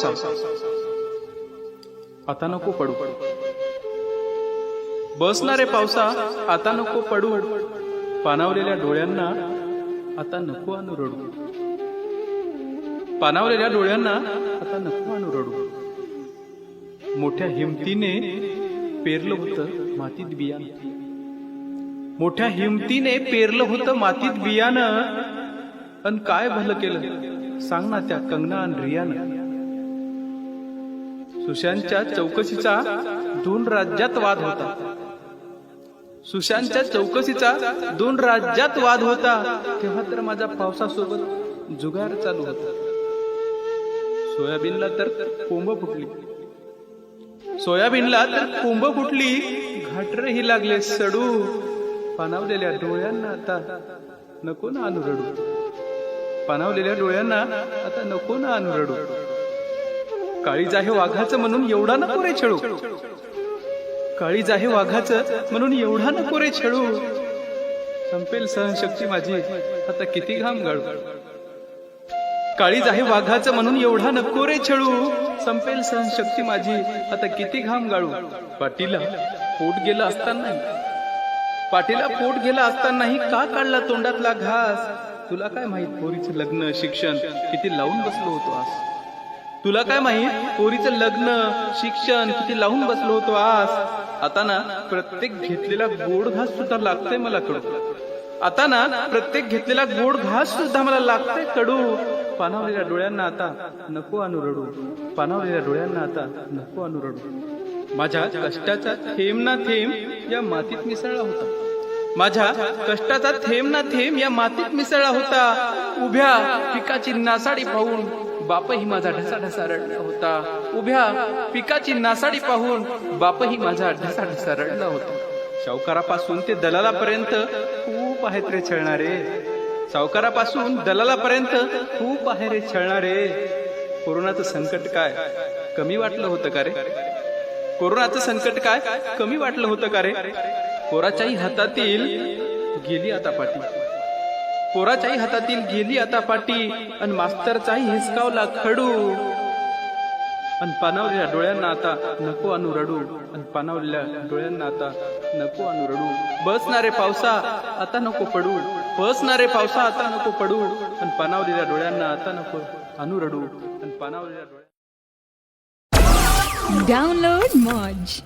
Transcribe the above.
पावसा आता नको पडू, बसणारे पावसा आता नको पडू, पाणावलेल्या डोळ्यांना आता नको आणू रडू, पाणावलेल्या डोळ्यांना आता नको आणू रडू. मोठ्या हिमतीने पेरलं होतं मातीत बियाणं, मोठ्या हिमतीने पेरलं होतं मातीत बियाणं, अन काय भलं केलं सांग ना त्या कंगना आणि रियानं. सुशांतच्या चौकशीचा 2 राज्यात वाद होता, सुशांतच्या चौकशीचा 2 राज्यात वाद होता, तेव्हा तर माझ्या पावसासोबत जुगार चालू होता. सोयाबीनला तर कोंब फुटली, सोयाबीनला तर कोंब फुटली, घाटरही लागले सडू, पाणावलेल्या डोळ्यांना आता नको ना आणू रडू, पाणावलेल्या डोळ्यांना आता नको ना आणू रडू. काळीज आहे वाघाचं म्हणून एवढा नको रे छळू, काळीज आहे वाघाचं म्हणून एवढा नको रे छळू, संपेल सहनशक्ती माझी आता किती घाम गाळू. काळीज आहे वाघाचं म्हणून एवढा नको रे छळू, संपेल सहनशक्ती माझी आता किती घाम गाळू. पाटीला पोट गेला असताना, पाटीला पोट गेला असतानाही का काढला तोंडातला घास. तुला काय माहित पोरीचं लग्न शिक्षण किती लावून बसलो होतो आज, तुला काय माहित पोरीचं लग्न शिक्षण किती लावून बसलो होतो आज. आता ना प्रत्येक घेतलेला गोड घास सुद्धा लागतंय मला कडू, आता ना प्रत्येक घेतलेला गोड घास सुद्धा मला लागतंय कडू. पाणावलेल्या डोळ्यांना आता नको आणू रडू, पाणावलेल्या डोळ्यांना आता नको आणू रडू. माझ्या कष्टाचा थेंब ना थेंब या मातीत मिसळला होता, माझ्या कष्टाचा थेंब ना थेंब या मातीत मिसळला होता. उभ्या पिकाची नासाडी पाहून बापही माझा ढसाढसा रडला होता, उभ्या पिकाची नासाडी पाहून बापही माझा ढसाढसा रडला होता. सावकारापासून ते दलालापर्यंत खूप आहेत रे छळणारे, सावकारापासून दलालापर्यंत खूप आहे रे छळणारे. कोरोनाचं संकट काय कमी वाटलं होतं का रे, कोरोनाचं संकट काय कमी वाटलं होतं का रे. पोराच्याही हातातील गेली आता पाटी, पोराच्याही हातातील गेली आता पाटी, अन मास्तरचाही हिसकावला खडू, अन पाणावलेल्या डोळ्यांना आता नको आणू रडू, अन पाणावलेल्या डोळ्यांना आता नको आणू रडू. बसणारे पावसा आता नको पडू, बसणारे पावसा आता नको पडू, अन पाणावलेल्या डोळ्यांना आता नको आणू रडू, अन पाणावलेल्या डोळ्यांना. डाउनलोड मौज.